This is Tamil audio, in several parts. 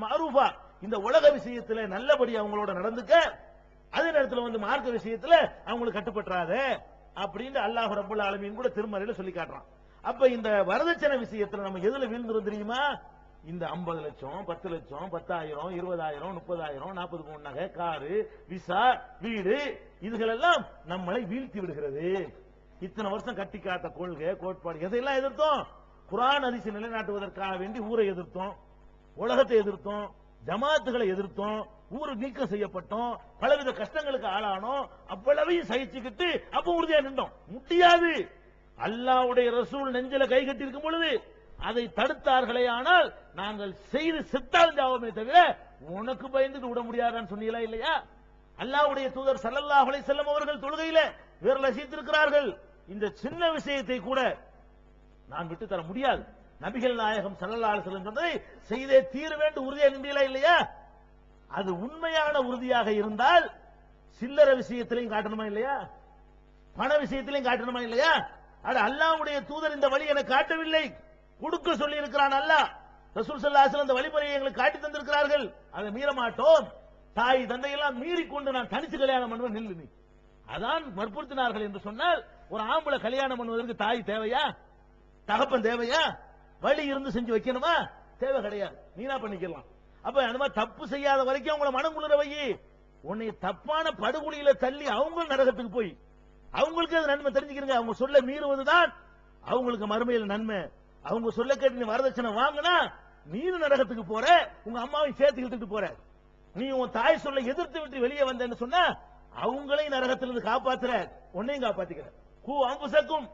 மஅரூஃபா, இந்த உலக விஷயத்துல நல்லபடி அவங்களோட நடந்துக்க, அதே நேரத்துல வந்து மார்க்க விஷயத்துல அவங்களுக்கு கட்டுப்பற்றாத அப்படின்னு அல்லாஹ் ரப்பல் ஆலமீன் கூட திருமறையில சொல்லி காட்டுறான். அப்ப இந்த வரதட்சணை விஷயத்துல நம்ம எதுல வீழ்ந்துரும் தெரியுமா? இந்த 50 லட்சம் 10 லட்சம் 10,000 20,000 30,000 40 பவுன் நகை, காரு, விசா, வீடு, இதுகளெல்லாம் நம்மளை வீழ்த்தி விடுகிறது. இத்தனை வருஷம் கட்டி காத்த கொள்கை கோட்பாடு எதையெல்லாம் எதிர்த்தோம்? குர்ஆன் ஹதீஸை நிலைநாட்டுவதற்காக வேண்டி ஊரை எதிர்த்தோம், உலகத்தை எதிர்த்தோம், ஜமாத்துகளை எதிர்த்தோம், ஊரு நீக்கம் செய்யப்பட்டோம், பலவித கஷ்டங்களுக்கு ஆளானோம், அவ்வளவையும் சகிச்சுக்கிட்டு அப்ப உறுதியா நின்றோம். முடியாது. அல்லாஹ்வுடைய ரசூல் நெஞ்சில கை கட்டி இருக்கும் பொழுது அதை தடுத்தார்களே, ஆனால் நாங்கள் செய்து செத்தால் ஜாவமே தவிர உனக்கு பயந்துட்டு விட முடியாதான்னு சொன்னீங்களா இல்லையா? அல்லாஹ்வுடைய தூதர் ஸல்லல்லாஹு அலைஹி வஸல்லம் அவர்கள் தொழுகையில விரல் அசைத்திருக்கிறார்கள். இந்த சின்ன விஷயத்தை கூட நான் விட்டு தர முடியாது. நபிகள் நாயகம் ஸல்லல்லாஹு அலைஹி வஸல்லம் சொன்னதை செய்தே தீர வேண்டும் உறுதியா நின்றீங்களா இல்லையா? அது உண்மையான உறுதியாக இருந்தால் சில்லற விஷயத்திலையும் காட்டணுமா இல்லையா? பண விஷயத்திலையும் காட்டணுமா இல்லையா? அது அல்லாஹ்வுடைய தூதர் இந்த வழி எனக்கு காட்டவில்லை, கொடுக்க சொல்லி இருக்கிறான் அல்லாஹ். ரசூல் ஸல்லல்லாஹு அலைஹி வஸல்லம் இந்த வழிமுறையை எங்களுக்கு காட்டி தந்திருக்கிறார்கள், அதை மீற மாட்டோம். தாய் தந்தையெல்லாம் மீறி கொண்டு நான் தனிச்சு கல்யாணம் பண்ணுவேன், நில்லு நீ, அதான் வற்புறுத்தினார்கள் என்று சொன்னால், ஒரு ஆம்பளை கல்யாணம் பண்ணுவதற்கு தாய் தேவையா? தகப்பன் தேவையா? வழி இருந்து செஞ்சு வைக்கணுமா? தேவை கிடையாது, நீனா பண்ணிக்கலாம். அப்ப அந்த மாதிரி தப்பு செய்யாத வரைக்கும் அவங்கள மனம் குளிர வை. உன்னை தப்பான படுகொலியில தள்ளி அவங்க நரகத்துக்கு போய் அவங்களுக்கு அது நன்மை தெரிஞ்சுக்கிறீங்க. அவங்க சொல்ல மீறுவதுதான் அவங்களுக்கு மறுமையில் நன்மை. அவங்க சொல்ல கேட்டு நீ வரதட்சணை வாங்கினா நீனு நரகத்துக்கு போற, உங்க அம்மாவையும் சேர்த்து இழுத்துட்டு போற. நீ உன் தாய் சொல்ல எதிர்த்து விட்டு வெளியே வந்தேன்னு சொன்னா அவங்களையும் நரகத்திலிருந்து காப்பாத்துற, உன்னையும் காப்பாத்திக்கிற. கூ அம்புசக்கும்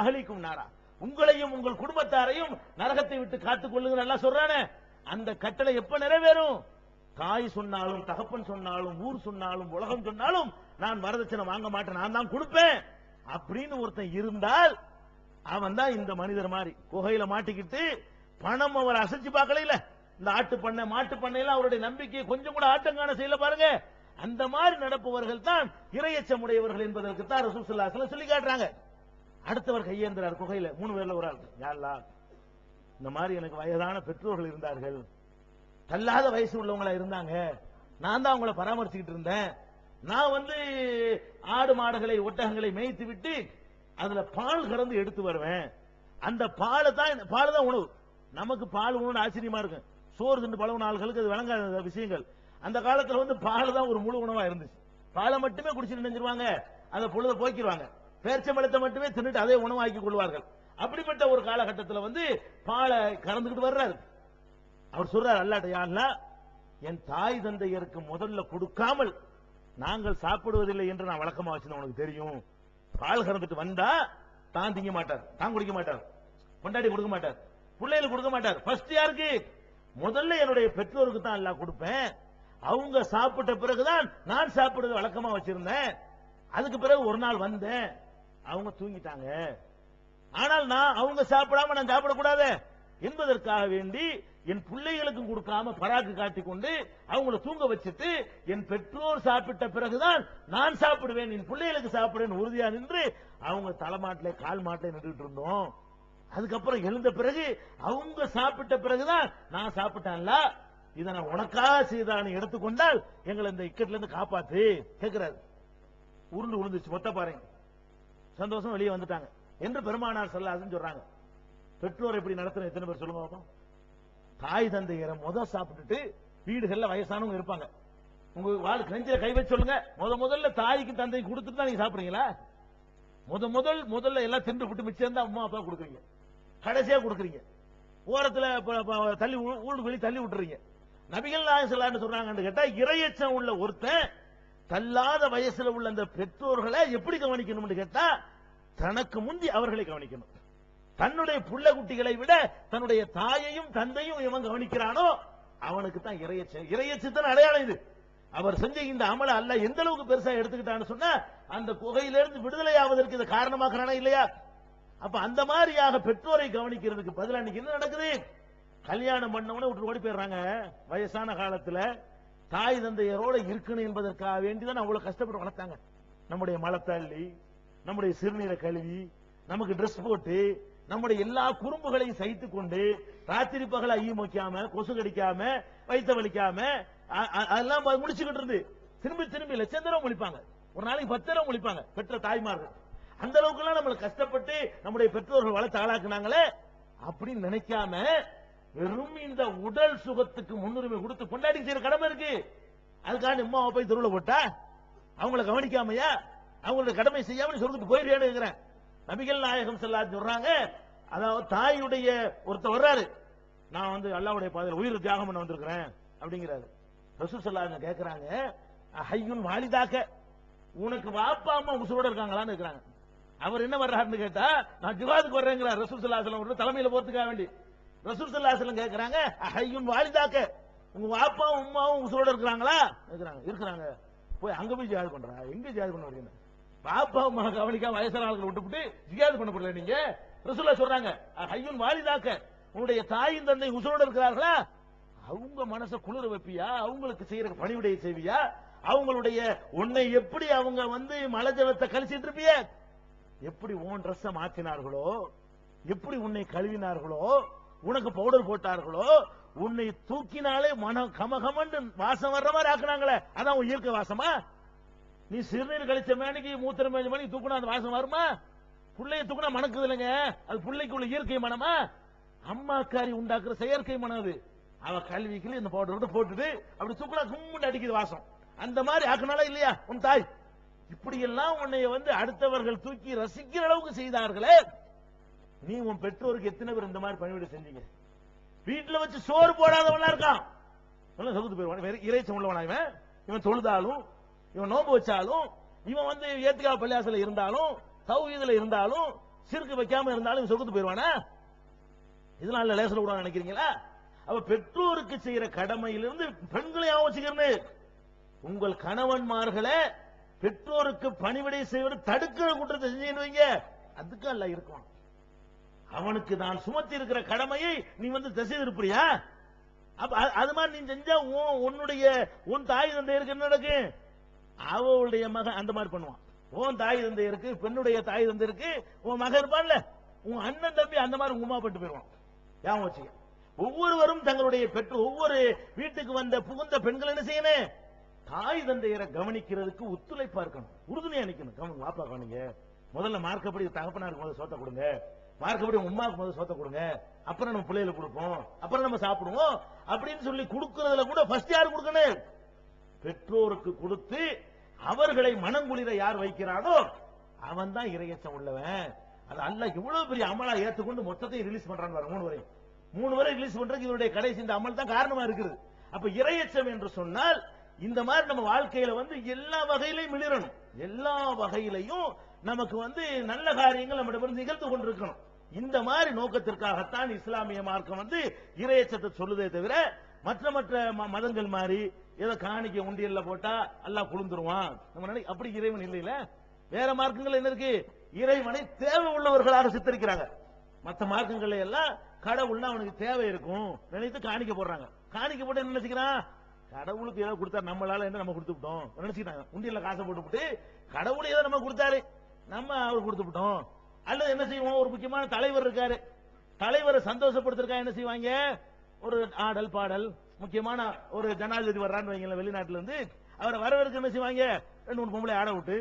அகலிக்கும் நாரா, உங்களையும் உங்கள் குடும்பத்தாரையும் நரகத்தை விட்டு காத்துக் கொள்ளுங்க நல்லா சொல்றானே, அந்த கட்டளை எப்ப நிறைவேறும்? தாய் சொன்னாலும் தகப்பன் சொன்னாலும் ஊர் சொன்னாலும் உலகம் சொன்னாலும் நான் வரதட்சணை வாங்க மாட்டேன், நான் தான் கொடுப்பேன் அப்படின்னு ஒருத்தன் இருந்தால் அவன் தான் இந்த மனிதர் மாதிரி குகையில மாட்டிக்கிட்டு பணம் அவர் அசைச்சு பார்க்கல. இந்த ஆட்டு பண்ணை மாட்டு பண்ணையில அவருடைய நம்பிக்கையை கொஞ்சம் கூட ஆட்டங்கான செய்யல பாருங்க. அந்த மாதிரி நடப்பவர்கள் தான் இறையச்சமுடையவர்கள் என்பதற்கு தான் ரசூல் ஸல்லல்லாஹு அலைஹி வஸல்லம் சொல்லி காட்டுறாங்க. அடுத்தவர் கையேந்திரார் குகையில 3 பேர்ல ஒரு ஆள், யா அல்லாஹ் இந்த மாதிரி எனக்கு வயதான பெற்றோர்கள் இருந்தார்கள், தள்ளாத வயசு உள்ளவங்களா இருந்தாங்க, நான் தான் அவங்கள பராமரிச்சுக்கிட்டு இருந்தேன். நான் வந்து ஆடு மாடுகளை ஒட்டகங்களை மேய்த்து விட்டு அதுல பால் கறந்து எடுத்து வருவேன். அந்த பால் தான் உணவு. நமக்கு பால் உணவு ஆச்சரியமா இருக்கு, சோறு தின்னு பழகுன ஆள்களுக்கு அது விளங்காத விஷயங்கள். அந்த காலத்துல வந்து பால் தான் ஒரு முழு உணவா இருந்துச்சு. பாலை மட்டுமே குடிச்சிட்டு நினைச்சிருவாங்க, அதை பொழுத போக்கிடுவாங்க. பேரிச்சம்பழத்தை மட்டுமே தின்னுட்டு அதே உணவாக்கி கொள்வார்கள். அப்படிப்பட்ட ஒரு காலகட்டத்தில் வந்து பாலை கறந்துகிட்டு வர்றாரு. அவர் சொல்றாரு அல்லாஹ், யா அல்லாஹ் என் தாய் தந்தையருக்கு முதல்ல கொடுக்காமல் நாங்கள் சாப்பிடுவதில்லை என்று நான் வழக்கமா வச்சிருந்தேன், உனக்கு தெரியும். பால் கறந்துட்டு வந்தா தான் திங்க மாட்டார், தான் குடிக்க மாட்டார், கொண்டாடி கொடுக்க மாட்டார், பிள்ளைகளுக்கு கொடுக்க மாட்டார். ஃபர்ஸ்ட் யாருக்கு? முதல்ல என்னுடைய பெற்றோருக்கு தான் அல்லாஹ் கொடுப்பேன். அவங்க சாப்பிட்ட பிறகுதான் நான் சாப்பிடுறது வழக்கமா வச்சிருந்தேன். அதுக்கு பிறகு ஒரு நாள் வந்தேன், அவங்க தூங்கிட்டாங்க. ஆனால் நான் அவங்க சாப்பிடாம நான் சாப்பிடக்கூடாது என்பதற்காக வேண்டி என் பிள்ளைகளுக்கும் கொடுக்காம பராக்கு காட்டிக் கொண்டு அவங்கள தூங்க வச்சுட்டு என் பெற்றோர் சாப்பிட்ட பிறகுதான் நான் சாப்பிடுவேன், என் பிள்ளைகளுக்கு சாப்பிடுவேன் உறுதியா நின்று அவங்க தலைமாட்டில கால் மாட்டில நின்றுட்டு இருந்தோம். அதுக்கப்புறம் எழுந்த பிறகு அவங்க சாப்பிட்ட பிறகுதான் நான் சாப்பிட்டேன்ல, இதை நான் உனக்காக செய்தான்னு எடுத்துக்கொண்டால் எங்களை இந்த இக்கட்ல இருந்து காப்பாத்து கேட்கிறாரு. உருண்டு உழுந்துச்சு மொத்த பாருங்க, சந்தோஷம் வெளியே வந்துட்டாங்க என்று பெருமானார் ஸல்லல்லாஹு அலைஹி வஸல்லம் சொல்றாங்க. பெற்றோர் எப்படி நடத்துற எத்தனை பேர் சொல்லுங்க பாப்போம். தாய் தந்தையரை சாப்பிட்டுட்டு வீடுகள்ல வயசானவங்க இருப்பாங்க, உங்க வாழ்க்கை நெஞ்சில கை வச்சு சொல்லுங்க, முதல்ல தாய்க்கு தந்தைக்கு கொடுத்துட்டு தான் நீங்க சாப்பிடுறீங்களா? முதல்ல எல்லாம் தின்று விட்டு மிச்சம் தான் அம்மா அப்பா கொடுக்குறீங்க, கடைசியா கொடுக்குறீங்க, ஓரத்துல தள்ளி ஊடு வெளி தள்ளி விட்டுறீங்க. நபிகள் நாயகம் ஸல்லல்லாஹு அலைஹி வஸல்லம் சொல்றாங்கன்னு கேட்டா, இறையச்சம் உள்ள ஒருத்தன் தள்ளாத வயசுல உள்ள அந்த பெற்றோர்களை எப்படி கவனிக்கணும்னு கேட்டா, தனக்கு முந்தி அவர்களை கவனிக்கணும். தன்னுடைய புள்ள குட்டிகளை விட தன்னுடைய தாயையும் தந்தையும் இவன் கவனிக்கிறானோ அவனுக்கு தான் இறையச்சத்தின் அடையாளம் இது. அவர் செஞ்ச இந்த அமல அல்ல எந்த அளவுக்கு பெருசா எடுத்துக்கிட்டான்னு சொன்னா, அந்த குகையிலிருந்து விடுதலை ஆவதற்கு இது காரணமாக்குறானா இல்லையா? அப்ப அந்த மாதிரியாக பெற்றோரை கவனிக்கிறதுக்கு பதிலா இன்னைக்கு என்ன நடக்குது? கல்யாணம் பண்ணவன விட்டு ஓடி போயிடுறாங்க. வயசான காலத்துல தாய் தந்தையரோட இருக்கணும் என்பதற்காக வேண்டிதான் அவ்வளவு கஷ்டப்பட்டு வளர்த்தாங்க. நம்முடைய மலத்தள்ளி, நம்முடைய சிறுநீரை கழுவி, நமக்கு டிரெஸ் போட்டு, நம்முடைய எல்லா குறும்புகளையும் சகித்துக் கொண்டு ராத்திரி பகல ஐயும் வைக்காம கொசு கடிக்காம வைத்த வலிக்காம அதெல்லாம் முடிச்சுக்கிட்டு இருந்து திரும்பி திரும்பி லட்சம் தடவை முழிப்பாங்க, ஒரு நாளைக்கு 10 தடவை முழிப்பாங்க பெற்ற தாய்மார்கள். அந்த அளவுக்கு எல்லாம் நம்மளை கஷ்டப்பட்டு நம்முடைய பெற்றோர்கள் வளர்த்து ஆளாக்குனாங்களே அப்படின்னு நினைக்காம வெறும் இந்த உடல் சுகத்துக்கு முன்னுரிமை கொடுத்து கொண்டாடி செய்யற கடமை இருக்கு. அதுக்காண்டி அம்மாவை போய் தெருவில் போட்டா அவங்களை கவனிக்காமையா அவங்களோட கடமை செய்யாம சொல்லிட்டு போயிருக்கேன்னு நபிகள் நாயகம் ஸல்லல்லாஹு சொல்றாங்க. அதாவது தாயுடைய ஒருத்தர் வர்றாரு, நான் வந்து அல்லாஹ்வுடைய பாதையில் உயிர் தியாகம் பண்ண வந்திருக்கிறேன் அப்படிங்கிறாரு. ரசூல் ஸல்லல்லாஹு அலைஹி கேக்குறாங்க, ஹய்யுன் வாலிதாக்க, உனக்கு வாப்பா அம்மா உசுரோட இருக்காங்களான்னு கேக்குறாங்க. அவர் என்ன வர்றாருன்னு கேட்டா, நான் ஜிஹாதுக்கு வர்றேங்கிறார் ரசூல் ஸல்லல்லாஹு அலைஹி வஸல்லம் தலைமையில போறதுக்காக வேண்டி. ரசூல் ஸல்லல்லாஹு அலைஹி வஸல்லம் கேக்குறாங்க, ஹய்யுன் வாலிதாக்க, உங்க வாப்பாவும் அம்மாவும் உசுரோட இருக்கிறாங்களா? இருக்கிறாங்க. போய் அங்க போய் ஜிஹாது பண்றா, எங்க ஜிஹாது பண்ண வரீங்க? பாப்பா அம்மா கவனிக்காம வயசான ஆட்களை விட்டுவிட்டு ஜிஹாது பண்ணப்படல நீங்க. ரசூலுல்லாஹ் சொல்றாங்க, ஹய்யுன் வாலிதாக்க, உன்னுடைய தாயும் தந்தை உசுரோட இருக்கிறார்களா? அவங்க மனசை குளிர வைப்பியா? அவங்களுக்கு செய்யற பணிவிடையை செய்வியா? அவங்களுடைய உன்னை எப்படி அவங்க வந்து மலஜலத்தை கழிச்சிட்டு இருப்பிய? எப்படி உன் ட்ரெஸ் மாற்றினார்களோ, எப்படி உன்னை கழுவினார்களோ, உனக்கு பவுடர் போட்டார்களோ, உன்னை தூக்கினாலே மனம் கமகமன்னு வாசம் வர்ற மாதிரி ஆக்குனாங்களே, அதான் உன் இயற்கை வாசமா? நீ சிறுநீர் கழிச்ச மேனிக்கு மூத்திரம் மேஞ்ச மணிக்கு தூக்குனா அந்த வாசம் வருமா? புள்ளைய தூக்குனா மணக்குது இல்லைங்க, அது புள்ளைக்கு உள்ள இயற்கை மனமா? அம்மாக்காரி உண்டாக்குற செயற்கை மனம் அது. அவ கல்விக்கு இந்த பவுடர் போட்டுட்டு அப்படி தூக்குனா கும்பிட்டு அடிக்குது வாசம். அந்த மாதிரி ஆக்குனால இல்லையா உன் தாய்? இப்படி எல்லாம் உன்னை வந்து அடுத்தவர்கள் தூக்கி ரசிக்கிற அளவுக்கு செய்தார்களே, நீ உன் பெற்றோருக்கு எத்தனை பேர் இந்த மாதிரி பணிவிடை செஞ்சீங்க? வீட்டுல வச்சு சோறு போடாதவனா இருக்கான், சகுத்து போயிருவான், இறைச்சம் உள்ளவனா இவன். இவன் தொழுதாலும், இவன் நோம்பு வச்சாலும், இவன் வந்து ஏத்திகா பள்ளியாசல இருந்தாலும், தௌஹீதுல இருந்தாலும், சிறுக்கு வைக்காம இருந்தாலும் இவன் சொகுத்து போயிருவானா? இதனால லேசல விட நினைக்கிறீங்களா? அவ பெற்றோருக்கு செய்யற கடமையிலிருந்து பெண்களையும் வச்சுக்கிறேன். உங்கள் கணவன்மார்களை பெற்றோருக்கு பணிவிடை செய்வது தடுக்கிற குற்றத்தை செஞ்சீங்க, அதுக்கு அல்ல இருக்கும். அவனுக்கு நான் சுமத்தி இருக்கிற கடமையை நீ வந்து திசை திருப்பியா? அப்ப அது மாதிரி நீ செஞ்சா உன் தாய் தந்தையருக்கு என்ன நடக்கும்? அவளுடைய மகன் அந்த மாதிரி பண்ணுவான். உன் தாய் தந்தையருக்கு, பெண்ணுடைய தாய் தந்தையருக்கு உன் மகன் இருப்பான்ல, உன் அண்ணன் தம்பி அந்த மாதிரி உமா பட்டு போயிருவான். ஞாபகம் வச்சுக்க. ஒவ்வொருவரும் தங்களுடைய ஒவ்வொரு வீட்டுக்கு வந்த புகுந்த பெண்கள் என்ன செய்யணும்? தாய் தந்தையரை கவனிக்கிறதுக்கு ஒத்துழைப்பா இருக்கணும், உறுதுணையா நிக்கணும். வாப்பா கவனிங்க, முதல்ல மார்க்கப்படி தகப்பனாருக்கு முதல்ல சோத்த கொடுங்க, மார்க்கப்படி உமாவுக்கு முதல்ல சோத்த கொடுங்க, அப்புறம் நம்ம பிள்ளைகளை கொடுப்போம், அப்புறம் நம்ம சாப்பிடுவோம் அப்படின்னு சொல்லி கொடுக்கறதுல கூட ஃபர்ஸ்ட் யார் கொடுக்கணும்? பெற்றோருக்கு கொடுத்து அவர்களை மனங்குளிர யார் வைக்கிறானோ அவன் தான் இறையச்சம் உள்ளவன். அது அல்லாஹ் எவ்வளவு பெரிய அமலா ஏத்துக்கொண்டு மொத்தத்தை ரிலீஸ் பண்றாங்க. 3 வரை ரிலீஸ் பண்றதுக்கு இவருடைய கடைசி இந்த அமல் தான் காரணமா இருக்குது. அப்ப இறையச்சம் என்று சொன்னால் இந்த மாதிரி நம்ம வாழ்க்கையில வந்து எல்லா வகையிலையும் மிளிரணும், எல்லா வகையிலையும் நமக்கு வந்து நல்ல காரியங்கள் நம்மிடம் நிகழ்த்து கொண்டிருக்கணும். இந்த மாதிரி நோக்கத்திற்காகத்தான் இஸ்லாமிய மார்க்கம் வந்து இறையச்சத்தை சொல்லுதே தவிர மற்ற மதங்கள் மாதிரி ஏதோ காணிக்க உண்டியல்ல போட்டா அல்லாஹ் குளிந்துருவான் நம்ம அப்படி இறைவன் இல்லையில. வேற மார்க்கங்கள் என்ன இருக்கு? இறைவனை தேவை உள்ளவர்களாக சித்தரிக்கிறாங்க. மற்ற மார்க்கங்கள் எல்லாம் கடவுள்னா அவனுக்கு தேவை இருக்கும் நினைத்து காணிக்க போடுறாங்க. காணிக்க போட்டு என்ன நினைச்சுக்கிறான்? கடவுளுக்கு ஏதோ கொடுத்தா நம்மளால என்ன நம்ம கொடுத்துட்டோம் நினைச்சுக்கிட்டாங்க. உண்டியல்ல காசை போட்டு கடவுள் ஏதோ நம்ம கொடுத்தாரு நம்ம அவர் கொடுத்துட்டோம். அல்லது என்ன செய்வோம்? ஒரு முக்கியமான தலைவர் இருக்காரு, தலைவரை சந்தோஷப்படுத்திருக்கா என்ன செய்வாங்க? ஒரு ஆடல் பாடல், முக்கியமான ஒரு ஜனாதிபதி வர்றான்னு வைங்களேன் வெளிநாட்டுல இருந்து, அவரை வரவேற்க என்ன செய்வாங்க? 2-3 பொம்பளை ஆட விட்டு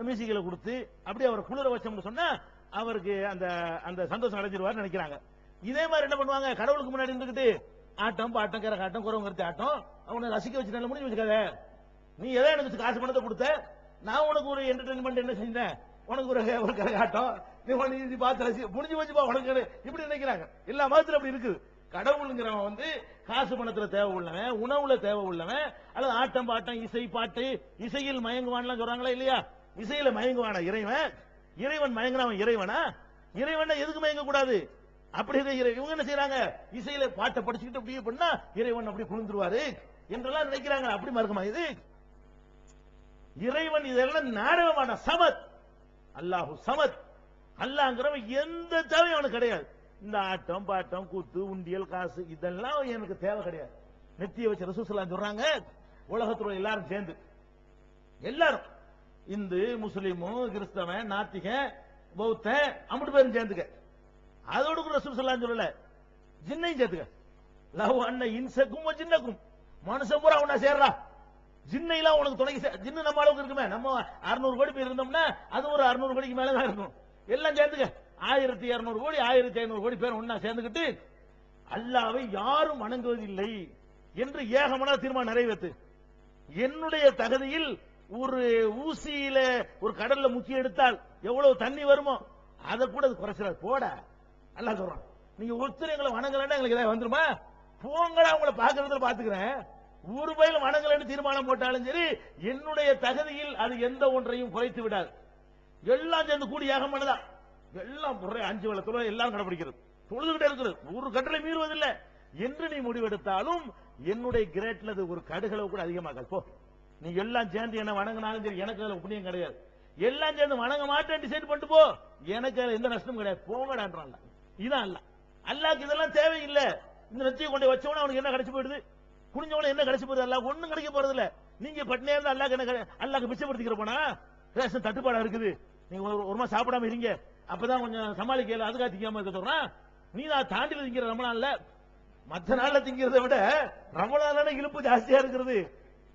மியூசிக்ல கொடுத்து அப்படி அவரை குளிர வச்சோம்னு சொன்னா அவருக்கு அந்த அந்த சந்தோஷம் அடைஞ்சிருவாரு நினைக்கிறாங்க. இதே மாதிரி என்ன பண்ணுவாங்க? கடவுளுக்கு முன்னாடி இருந்துகிட்டு ஆட்டம் பாட்டம் கரகாட்டம் குறவங்கிறது ஆட்டம் அவனை ரசிக்க வச்சு நல்ல முடிஞ்சு வச்சுக்காத. நீ எதை எனக்கு காசு பணத்தை கொடுத்த, நான் உனக்கு ஒரு என்டர்டைன்மெண்ட் என்ன செஞ்சேன், உனக்கு ஒரு கரகாட்டம் நீ பார்த்து ரசி முடிஞ்சு வச்சுப்பா உனக்கு இப்படி நினைக்கிறாங்க. எல்லா மதத்துல அப்படி இருக்குது. கடவுளுங்கிறவன் வந்து காசு பணத்துல தேவை உள்ளவன், உணவுல தேவை உள்ளவன், அல்லது ஆட்டம் பாட்டம் இசை பாட்டு இசையில் மயங்குவான்லாம் சொல்றாங்களா இல்லையா? இசையில மயங்குவானா இறைவன்? இறைவன் மயங்குறவன் இறைவனா? இறைவன் எதுக்கு மயங்க கூடாது? அப்படி இவங்க என்ன செய்யறாங்க? இசையில பாட்டை படிச்சுக்கிட்டு அப்படியே பண்ணா இறைவன் அப்படி குளிந்துருவாரு என்றெல்லாம் நினைக்கிறாங்க. அப்படி மறக்குமா இது? இறைவன் இதெல்லாம் நாடகமான சமத். அல்லாஹு சமத். அல்லாஹ்ங்கிறவன் எந்த தேவையும் அவனுக்கு கிடையாது. இந்த ஆட்டம் பாட்டம் கூத்து உண்டியல் காசு இதெல்லாம் எனக்கு தேவை கிடையாது. நெத்திய வச்சு ரசூல் ஸல்லல்லாஹு சொல்றாங்க, உலகத்துல எல்லாரும் சேர்ந்து, எல்லாரும் இந்து முஸ்லிமும் கிறிஸ்தவன் நாத்திகன் பௌத்தன் அம்பட்டு பேரும் சேர்ந்துக்க, அதோடு கூட ரசூல் ஸல்லல்லாஹு அலைஹி சொல்லல, ஜின்னையும் சேர்த்துக்க. லவ் அன்ன இன்சக்கும் ஜின்னக்கும், மனுஷன் பூரா அவனா சேர்றா, ஜின்னைலாம் உனக்கு துணைக்கு. ஜின்னு நம்ம அளவுக்கு இருக்குமே, நம்ம 600 கோடி பேர் இருந்தோம்னா அது ஒரு 600 கோடிக்கு மேலதான் இருக்கும். எல்லாம் சேர்ந்துக்க, 1200 கோடி 1500 கோடி பேர் ஒன்னா சேர்ந்துக்கிட்டு அல்லாஹ்வை யாரும் வணங்குவதில்லை என்று ஏகமான தீர்மானம் நிறைவேற்று. என்னுடைய தகுதியில் ஒரு ஊசியில ஒரு கடல்ல முக்கி எடுத்தால் எவ்வளவு தண்ணி வருமோ அதை கூட அது குறைச்சிடாது. போட அல்லாஹ் சொல்றான், நீங்க ஒருத்தர் எங்களை வணங்கலன்னா எங்களுக்கு ஏதாவது வந்துருமா? போங்கடா, உங்களை பாக்குறதுல பாத்துக்கிறேன். ஒரு பயில வணங்கலன்னு தீர்மானம் போட்டாலும் சரி, என்னுடைய தகுதியில் அது எந்த ஒன்றையும் குறைத்து விடாது. எல்லாம் சேர்ந்து கூடி ஏகமானதான், எல்லாம் 5 வேளை தொழுகை எல்லாம் கடைபிடிக்கிறது, தொழுதுகிட்டே இருக்கிறது, ஒரு கட்டளை மீறுவதில்லை என்று நீ முடிவெடுத்தாலும் என்னுடைய கிரேட்ல ஒரு கடுகளவு கூட அதிகமாகாது. போ, நீ எல்லாம் சேர்ந்து என்ன வணங்கினாலும் சரி, எனக்கு அதுல புண்ணியம் கிடையாது. எல்லாம் சேர்ந்து வணங்க மாட்டேன் டிசைட் பண்ணிட்டு போ, எனக்கு அதுல எந்த நஷ்டமும் கிடையாது. போங்கடான்றான். இதான் அல்ல. அல்லாஹ்க்கு இதெல்லாம் தேவையில்லை. இந்த நெத்தியை கொண்டு வச்சவன அவனுக்கு என்ன கிடைச்சு போயிடுது, குனிஞ்சவன என்ன கிடைச்சு போகுது? அல்லாஹ் ஒண்ணும் கிடைக்க போறது இல்ல. நீங்க பட்டினியா இருந்தா அல்லாஹ்க்கு என்ன, அல்லாஹ்க்கு மிச்சப்படுத்திக்கிற போனா ரேஷன் தட்டுப்பாடா இருக்குது, நீங்க ஒரு மாசம் சாப்பிடாம இருங்க, அப்பதான் கொஞ்சம் சமாளிக்கல, அதுக்காக திங்காம இருக்க சொல்றான். நீ நான் தாண்டில திங்கிற ரமணான்ல, மற்ற நாள்ல திங்கிறத விட ரமணான இழுப்பு ஜாஸ்தியா இருக்கிறது.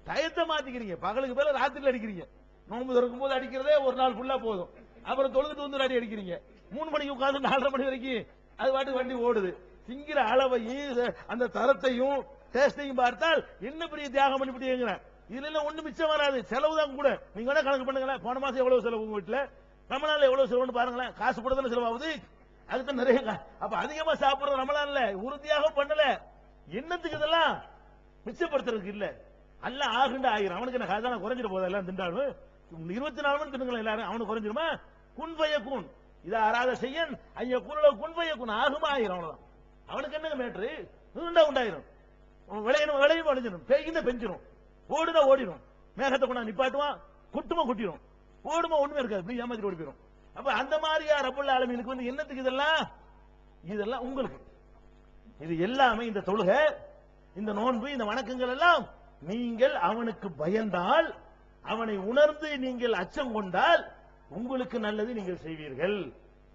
டயத்தை மாத்திக்கிறீங்க, பகலுக்கு மேல ராத்திரில அடிக்கிறீங்க. நோன்பு திறக்கும் போது அடிக்கிறதே ஒரு நாள் ஃபுல்லா போதும், அப்புறம் தொழுதுட்டு வந்து அடி அடிக்கிறீங்க. 3 மணிக்கு உட்கார்ந்து 4:30 மணி வரைக்கும் அது பாட்டு வண்டி ஓடுது. திங்கிற அளவையும் அந்த தரத்தையும் டேஸ்டையும் பார்த்தால் என்ன பெரிய தியாகம் பண்ணிவிட்டீங்க. இதுல எல்லாம் ஒண்ணு மிச்சம் வராது, செலவு தான் கூட. நீங்க வேணா கணக்கு பண்ணுங்களேன், போன மாசம் எவ்வளவு செலவு உங்க வீட்டுல, ரமணான்ல எவ்வளவு செலவுன்னு பாருங்களேன். காசு கூட தானே செலவாகுது, அதுக்கு நிறைய. அப்ப அதிகமா சாப்பிடுற ரமணான்ல உறுதியாக பண்ணல, என்னத்துக்கு இதெல்லாம் மிச்சப்படுத்துறதுக்கு இல்ல. அல்ல ஆகுண்டு ஆயிரம், அவனுக்கு என்ன காதான குறைஞ்சிட்டு போதா, எல்லாம் திண்டாலும் 24 மணி தின்னுங்களா எல்லாரும், அவனுக்கு குறைஞ்சிருமா? குன்பய கூன் இதை அறாத செய்யன் ஐயா குரல குன்பய கூன் ஆகுமா ஆயிரம், அவ்வளவுதான். அவனுக்கு என்னங்க மேட்ரு, உண்டாயிரும். விளையணும் விளையும் அழிஞ்சிடும், பெய்யுத பெஞ்சிடும், ஓடுதா ஓடிடும், மேகத்தை கொண்டா நிப்பாட்டுவான், குட்டுமா குட்டிடும், ஓடுமா ஒண்ணுமே இருக்காது, இப்படி ஏமாத்திட்டு ஓடி போயிடும். அப்ப அந்த மாதிரியா ரப்பல் ஆலமீனுக்கு வந்து என்னத்துக்கு இதெல்லாம்? இதெல்லாம் உங்களுக்கு, இது எல்லாமே இந்த தொழுகை, இந்த நோன்பு, இந்த வணக்கங்கள் எல்லாம் நீங்கள் அவனுக்கு பயந்தால், அவனை உணர்ந்து நீங்கள் அச்சம் கொண்டால் உங்களுக்கு நல்லது நீங்கள் செய்வீர்கள்,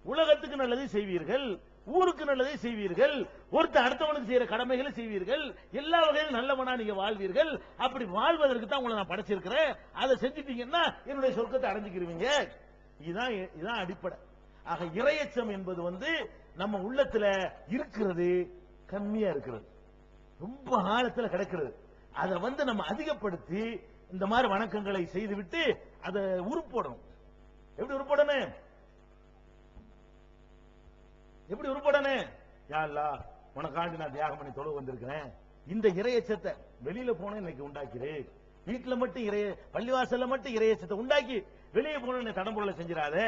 உலகத்துக்கு நல்லதை செய்வீர்கள், ஊருக்கு நல்லதை செய்வீர்கள், ஒருத்தர் அடுத்தவனுக்கு செய்யற கடமைகளை செய்வீர்கள், எல்லா வகையிலும் நல்லவனா நீங்க வாழ்வீர்கள். அப்படி வாழ்வதற்கு தான் உங்களை நான் படைச்சிருக்கிறேன். அதை செஞ்சுட்டீங்கன்னா என்னுடைய சொர்க்கத்தை அடைஞ்சுக்கிறீங்க. இதுதான் அடிப்படை. ஆக இறையச்சம் என்பது வந்து நம்ம உள்ளத்துல இருக்கிறது கம்மியா இருக்கிறது, ரொம்ப ஆழத்துல கிடக்கிறது. அதை வந்து நம்ம அதிகப்படுத்தி இந்த மாதிரி வணக்கங்களை செய்துவிட்டு அதை உருப்படணும். எப்படி உருப்படணும்? எப்படி உருப்படணும்? யா அல்லாஹ், உனக்காண்டி நான் தியாகம் பண்ணி தொழுக வந்திருக்கிறேன். இந்த இறையச்சத்தை வெளியில போன இன்னைக்கு உண்டாக்கிறேன். வீட்டுல மட்டும் பள்ளிவாசல்ல மட்டும் இறையச்சத்தை உண்டாக்கி வெளியே போன என்னை தடம்புல செஞ்சிடாத.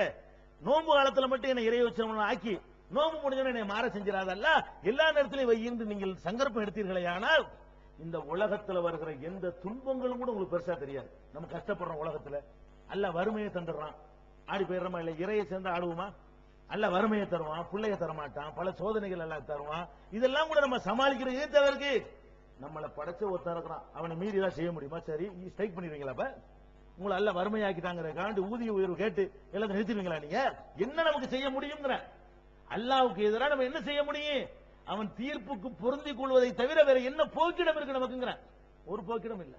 நோன்பு காலத்துல மட்டும் என்னை இறையச்சம் ஆக்கி நோம்பு முடிஞ்சவன என்னை மாற செஞ்சிடாத. அல்ல எல்லா நேரத்திலையும் வையிருந்து நீங்கள் சங்கற்பம் எடுத்தீர்களே, ஆனால் இந்த உலகத்துல வருகிற எந்த துன்பங்களும் கூட உங்களுக்கு பெருசா தெரியாது. நம்ம கஷ்டப்படுறோம் உலகத்துல, அல்ல வறுமையை தந்துடுறான், ஆடி போயிடுறோமா? இல்ல இறையை சேர்ந்து ஆடுவோமா? அல்ல வறுமையை தருவான், பிள்ளைய தரமாட்டான், பல சோதனைகள் எல்லாம் தருவான். இதெல்லாம் கூட நம்ம சமாளிக்கிறது தேவைக்கு. நம்மளை படைச்ச ஒருத்தன் இருக்கிறான், அவனை மீறி தான் செய்ய முடியுமா? சரி, ஸ்ட்ரைக் பண்ணிடுவீங்களா? அப்ப உங்களை அல்ல வறுமையாக்கிட்டாங்க, ஊதிய உயர்வு கேட்டு எல்லாத்தையும் நிறுத்திடுவீங்களா? நீங்க என்ன நமக்கு செய்ய முடியுங்கிற அல்லாவுக்கு எதிராக நம்ம என்ன செய்ய முடியும்? அவன் தீர்ப்புக்கு பொருந்திக் கொள்வதை தவிர வேற என்ன போக்கிடம் இருக்கு நமக்குங்கிற? ஒரு போக்கிடம் இல்ல.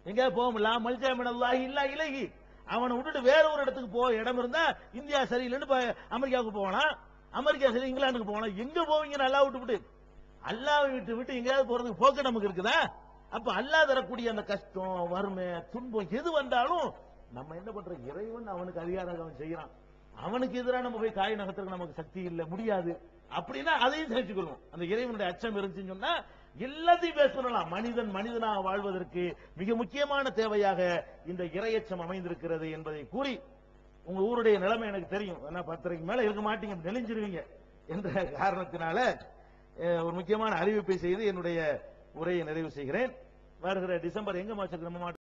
எங்க போகல மல்ஜாமினல்லாஹி இல்லா இலைஹி, அவனை விட்டுட்டு வேற ஒரு இடத்துக்கு போக இடம் இருந்தா, இந்தியா சரியில்லைன்னு அமெரிக்காவுக்கு போவானா, அமெரிக்கா சரி இங்கிலாந்துக்கு போவானா, எங்க போவீங்க? அல்லாஹ் விட்டு அல்லாஹ்வை விட்டு எங்கேயாவது போறதுக்கு போக்க நமக்கு இருக்குதா? அப்ப அல்லாஹ் தரக்கூடிய அந்த கஷ்டம், வறுமை, துன்பம் எது வந்தாலும் நம்ம என்ன பண்றோம்? இறைவன் அவனுக்கு அதிகாரம் அவன் செய்யறான். அவனுக்கு எதிராக நம்ம போய் காய் நகர்த்துக்கு நமக்கு சக்தி இல்லை, முடியாது. அப்படின்னா அதையும் சேர்த்துக்கொள்வோம். அந்த இறைவனுடைய அச்சம் இருந்துச்சுன்னு சொன்னா எல்லாத்தையும் பேச பண்ணலாம். மனிதனாக வாழ்வதற்கு மிக முக்கியமான தேவையாக இந்த இறையச்சம் அமைந்திருக்கிறது என்பதை கூறி, உங்க ஊருடைய நிலைமை எனக்கு தெரியும், 10:30 மேல இருக்க மாட்டீங்க, நெளிஞ்சிருவீங்க என்ற காரணத்தினால ஒரு முக்கியமான அறிவிப்பை செய்து என்னுடைய உரையை நிறைவு செய்கிறேன். வருகிற டிசம்பர் எங்க மாசத்துக்கு நம்ம